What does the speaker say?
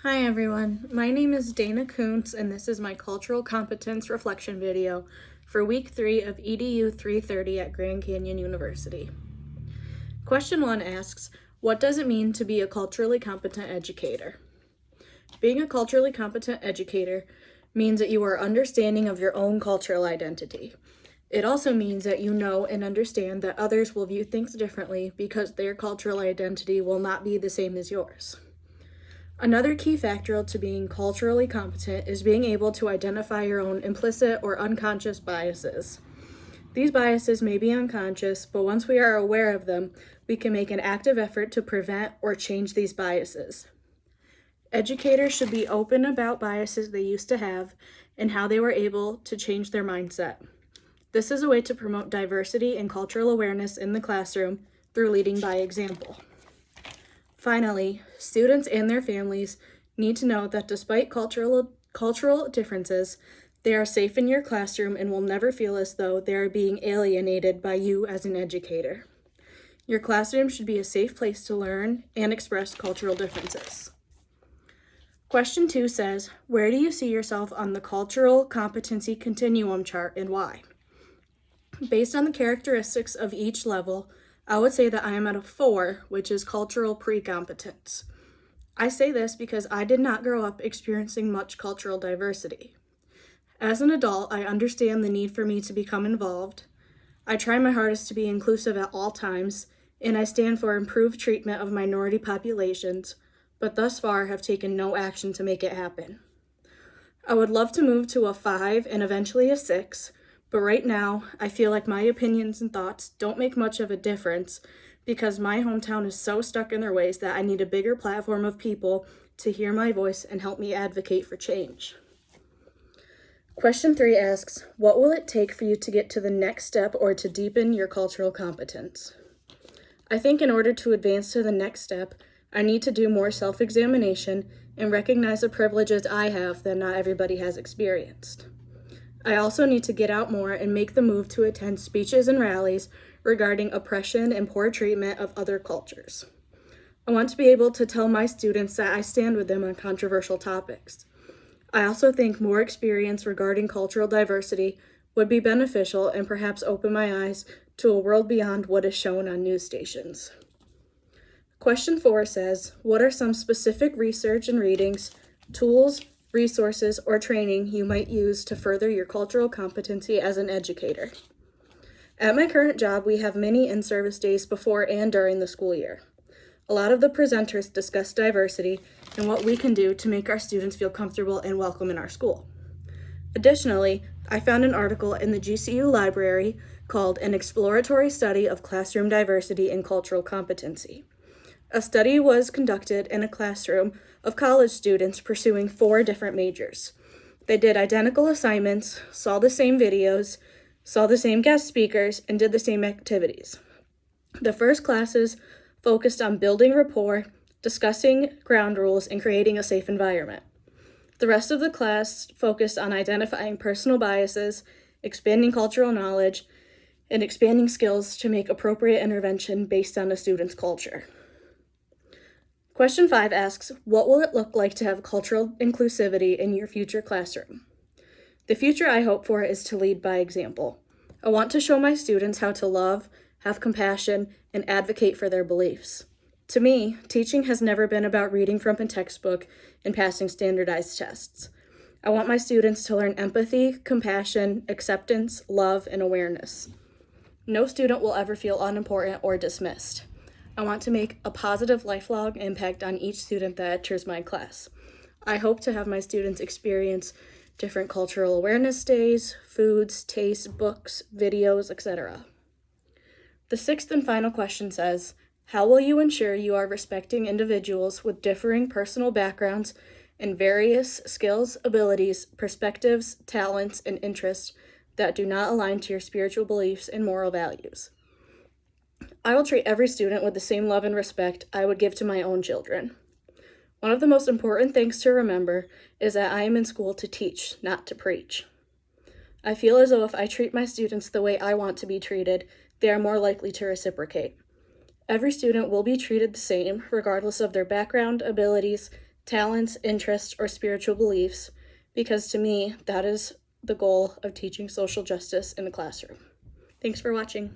Hi everyone, my name is Dana Koontz and this is my cultural competence reflection video for week 3 of EDU-330 at Grand Canyon University. Question 1 asks, what does it mean to be a culturally competent educator? Being a culturally competent educator means that you are understanding of your own cultural identity. It also means that you know and understand that others will view things differently because their cultural identity will not be the same as yours. Another key factor to being culturally competent is being able to identify your own implicit or unconscious biases. These biases may be unconscious, but once we are aware of them, we can make an active effort to prevent or change these biases. Educators should be open about biases they used to have and how they were able to change their mindset. This is a way to promote diversity and cultural awareness in the classroom through leading by example. Finally, students and their families need to know that despite cultural differences, they are safe in your classroom and will never feel as though they are being alienated by you as an educator. Your classroom should be a safe place to learn and express cultural differences. Question 2 says, where do you see yourself on the cultural competency continuum chart and why? Based on the characteristics of each level, I would say that I am at a 4, which is cultural pre-competence. I say this because I did not grow up experiencing much cultural diversity. As an adult, I understand the need for me to become involved. I try my hardest to be inclusive at all times, and I stand for improved treatment of minority populations, but thus far have taken no action to make it happen. I would love to move to a 5 and eventually a 6, but right now, I feel like my opinions and thoughts don't make much of a difference because my hometown is so stuck in their ways that I need a bigger platform of people to hear my voice and help me advocate for change. Question 3 asks, what will it take for you to get to the next step or to deepen your cultural competence? I think in order to advance to the next step, I need to do more self-examination and recognize the privileges I have that not everybody has experienced. I also need to get out more and make the move to attend speeches and rallies regarding oppression and poor treatment of other cultures. I want to be able to tell my students that I stand with them on controversial topics. I also think more experience regarding cultural diversity would be beneficial and perhaps open my eyes to a world beyond what is shown on news stations. Question 4 says, what are some specific research and readings, tools, resources, or training you might use to further your cultural competency as an educator? At my current job, we have many in-service days before and during the school year. A lot of the presenters discuss diversity and what we can do to make our students feel comfortable and welcome in our school. Additionally, I found an article in the GCU library called An Exploratory Study of Classroom Diversity and Cultural Competency. A study was conducted in a classroom of college students pursuing 4 different majors. They did identical assignments, saw the same videos, saw the same guest speakers, and did the same activities. The first classes focused on building rapport, discussing ground rules, and creating a safe environment. The rest of the class focused on identifying personal biases, expanding cultural knowledge, and expanding skills to make appropriate intervention based on a student's culture. Question 5 asks, what will it look like to have cultural inclusivity in your future classroom? The future I hope for is to lead by example. I want to show my students how to love, have compassion, and advocate for their beliefs. To me, teaching has never been about reading from a textbook and passing standardized tests. I want my students to learn empathy, compassion, acceptance, love, and awareness. No student will ever feel unimportant or dismissed. I want to make a positive lifelong impact on each student that enters my class. I hope to have my students experience different cultural awareness days, foods, tastes, books, videos, etc. The 6th and final question says, how will you ensure you are respecting individuals with differing personal backgrounds and various skills, abilities, perspectives, talents, and interests that do not align to your spiritual beliefs and moral values? I will treat every student with the same love and respect I would give to my own children. One of the most important things to remember is that I am in school to teach, not to preach. I feel as though if I treat my students the way I want to be treated, they are more likely to reciprocate. Every student will be treated the same, regardless of their background, abilities, talents, interests, or spiritual beliefs, because to me, that is the goal of teaching social justice in the classroom. Thanks for watching.